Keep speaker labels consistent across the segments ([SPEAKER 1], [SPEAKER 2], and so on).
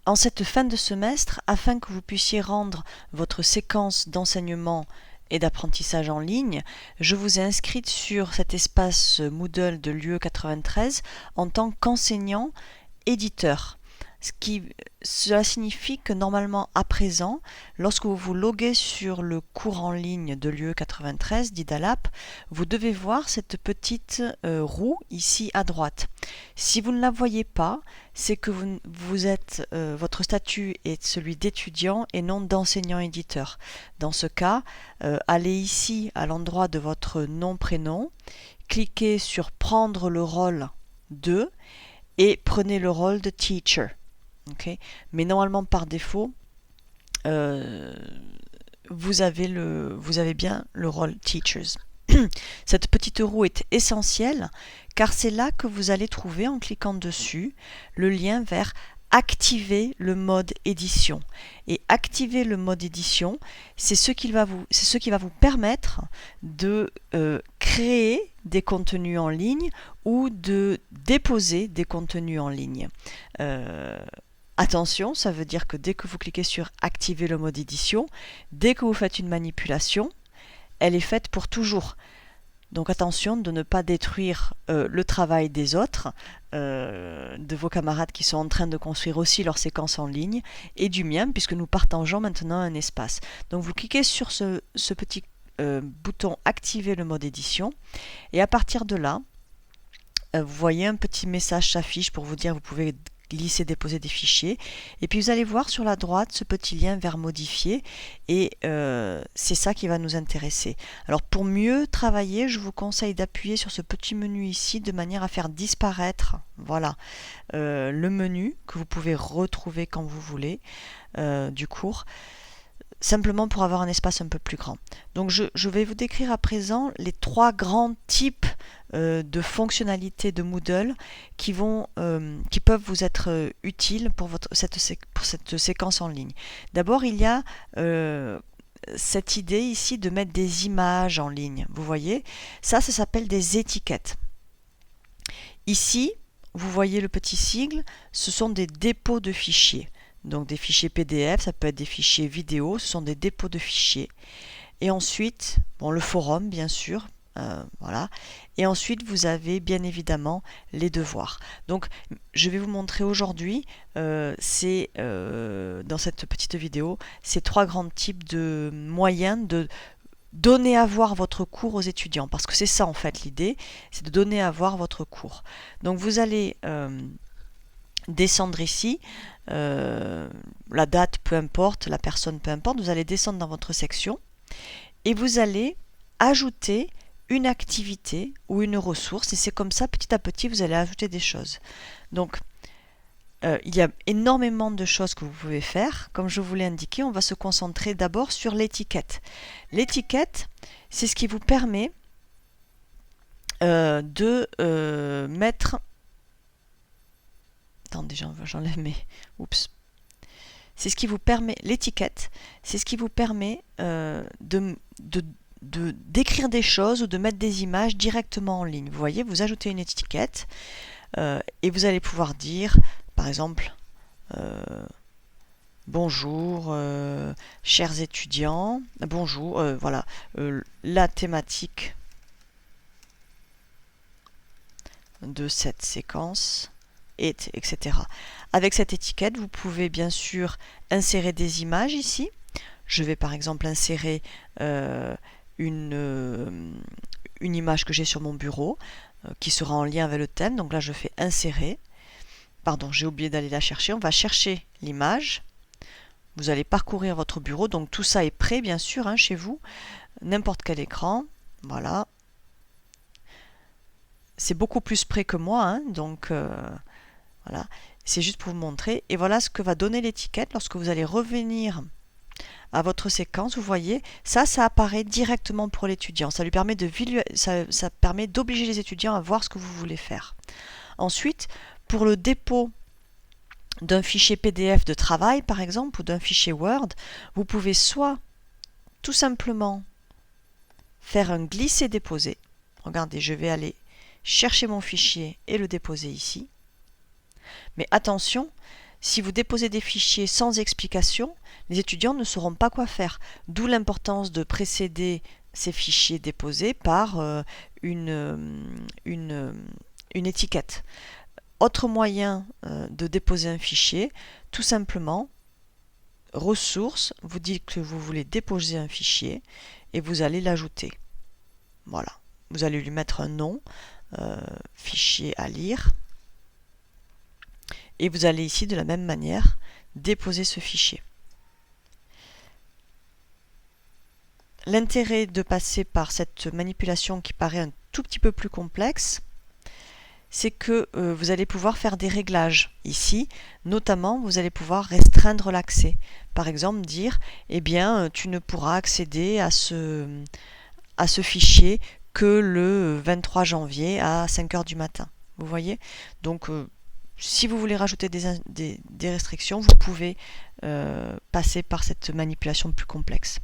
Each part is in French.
[SPEAKER 1] En cette fin de semestre, afin que vous puissiez rendre votre séquence d'enseignement et d'apprentissage en ligne, je vous ai inscrite sur cet espace Moodle de l'UE 93 en tant qu'enseignant éditeur. Cela signifie que normalement à présent, lorsque vous vous loguez sur le cours en ligne de l'UE 93 d'IDALAP, vous devez voir cette petite roue ici à droite. Si vous ne la voyez pas, c'est que votre statut est celui d'étudiant et non d'enseignant-éditeur. Dans ce cas, allez ici à l'endroit de votre nom-prénom, cliquez sur prendre le rôle de et prenez le rôle de teacher. Okay. Mais normalement par défaut, vous avez bien le rôle teachers. Cette petite roue est essentielle car c'est là que vous allez trouver en cliquant dessus le lien vers activer le mode édition. Et activer le mode édition, c'est ce qui va vous permettre de créer des contenus en ligne ou de déposer des contenus en ligne. Attention, ça veut dire que dès que vous cliquez sur activer le mode édition, dès que vous faites une manipulation, elle est faite pour toujours. Donc attention de ne pas détruire le travail des autres, de vos camarades qui sont en train de construire aussi leur séquence en ligne, et du mien, puisque nous partageons maintenant un espace. Donc vous cliquez sur ce petit bouton activer le mode édition, et à partir de là, vous voyez un petit message s'affiche pour vous dire que vous pouvez glisser, déposer des fichiers, et puis vous allez voir sur la droite ce petit lien vers modifier, et c'est ça qui va nous intéresser. Alors pour mieux travailler, je vous conseille d'appuyer sur ce petit menu ici de manière à faire disparaître, voilà, le menu que vous pouvez retrouver quand vous voulez du cours, simplement pour avoir un espace un peu plus grand. Donc je vais vous décrire à présent les trois grands types de fonctionnalités de Moodle qui peuvent vous être utiles pour cette séquence en ligne. D'abord, il y a cette idée ici de mettre des images en ligne. Vous voyez, ça s'appelle des étiquettes. Ici, vous voyez le petit sigle, ce sont des dépôts de fichiers. Donc des fichiers PDF, ça peut être des fichiers vidéo, ce sont des dépôts de fichiers. Et ensuite, le forum bien sûr, voilà. Et ensuite vous avez bien évidemment les devoirs. Donc je vais vous montrer aujourd'hui, dans cette petite vidéo, ces trois grands types de moyens de donner à voir votre cours aux étudiants. Parce que c'est ça en fait l'idée, c'est de donner à voir votre cours. Donc vous allez descendre ici, la date peu importe, la personne peu importe, vous allez descendre dans votre section et vous allez ajouter une activité ou une ressource, et c'est comme ça petit à petit vous allez ajouter des choses. Donc il y a énormément de choses que vous pouvez faire. Comme je vous l'ai indiqué, on va se concentrer d'abord sur l'étiquette. L'étiquette, c'est ce qui vous permet de mettre... Attendez, j'enlève mes... Oups. C'est ce qui vous permet... L'étiquette, c'est ce qui vous permet d'écrire des choses ou de mettre des images directement en ligne. Vous voyez, vous ajoutez une étiquette et vous allez pouvoir dire, par exemple, bonjour, chers étudiants, bonjour, voilà, la thématique de cette séquence, etc. Avec cette étiquette, vous pouvez bien sûr insérer des images ici. Je vais par exemple insérer une image que j'ai sur mon bureau qui sera en lien avec le thème. Donc là, je fais insérer. Pardon, j'ai oublié d'aller la chercher. On va chercher l'image. Vous allez parcourir votre bureau. Donc tout ça est prêt, bien sûr, hein, chez vous. N'importe quel écran. Voilà. C'est beaucoup plus près que moi, hein, donc voilà. C'est juste pour vous montrer. Et voilà ce que va donner l'étiquette lorsque vous allez revenir à votre séquence. Vous voyez, ça apparaît directement pour l'étudiant. Ça lui permet ça permet d'obliger les étudiants à voir ce que vous voulez faire. Ensuite, pour le dépôt d'un fichier PDF de travail, par exemple, ou d'un fichier Word, vous pouvez soit tout simplement faire un glisser-déposer. Regardez, je vais aller chercher mon fichier et le déposer ici. Mais attention, si vous déposez des fichiers sans explication, les étudiants ne sauront pas quoi faire. D'où l'importance de précéder ces fichiers déposés par une étiquette. Autre moyen de déposer un fichier, tout simplement, ressources, vous dites que vous voulez déposer un fichier et vous allez l'ajouter. Voilà, vous allez lui mettre un nom, fichier à lire, et vous allez ici de la même manière déposer ce fichier. L'intérêt de passer par cette manipulation qui paraît un tout petit peu plus complexe, c'est que vous allez pouvoir faire des réglages ici, notamment vous allez pouvoir restreindre l'accès. Par exemple dire, eh bien tu ne pourras accéder à ce fichier que le 23 janvier à 5 h du matin. Vous voyez? Donc si vous voulez rajouter des restrictions, vous pouvez passer par cette manipulation plus complexe.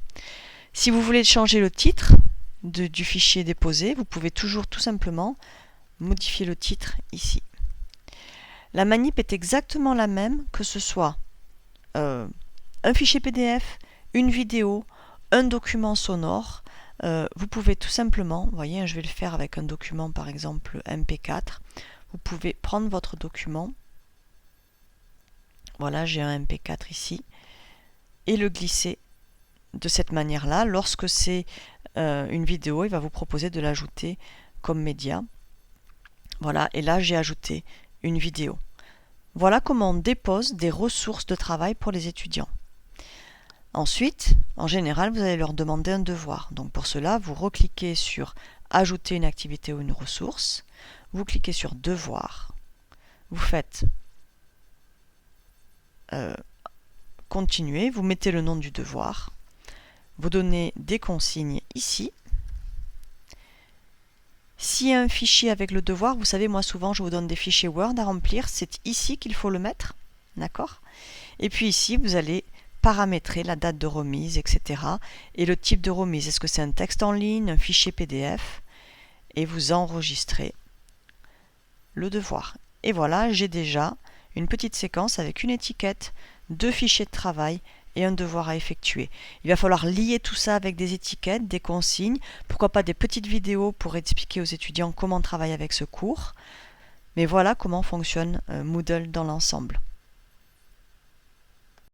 [SPEAKER 1] Si vous voulez changer le titre du fichier déposé, vous pouvez toujours tout simplement modifier le titre ici. La manip est exactement la même que ce soit un fichier PDF, une vidéo, un document sonore. Vous pouvez tout simplement, vous voyez, je vais le faire avec un document par exemple MP4. Vous pouvez prendre votre document, voilà, j'ai un MP4 ici, et le glisser de cette manière-là. Lorsque c'est une vidéo, il va vous proposer de l'ajouter comme média. Voilà, et là j'ai ajouté une vidéo. Voilà comment on dépose des ressources de travail pour les étudiants. Ensuite, en général, vous allez leur demander un devoir. Donc pour cela, vous recliquez sur ajouter une activité ou une ressource. Vous cliquez sur devoir. Vous faites continuer. Vous mettez le nom du devoir. Vous donnez des consignes ici. S'il y a un fichier avec le devoir, vous savez, moi souvent je vous donne des fichiers Word à remplir. C'est ici qu'il faut le mettre. D'accord ? Et puis ici, vous allez paramétrer la date de remise, etc. Et le type de remise. Est-ce que c'est un texte en ligne, un fichier PDF? Et vous enregistrez le devoir. Et voilà, j'ai déjà une petite séquence avec une étiquette, 2 fichiers de travail et un devoir à effectuer. Il va falloir lier tout ça avec des étiquettes, des consignes, pourquoi pas des petites vidéos pour expliquer aux étudiants comment travailler avec ce cours. Mais voilà comment fonctionne Moodle dans l'ensemble.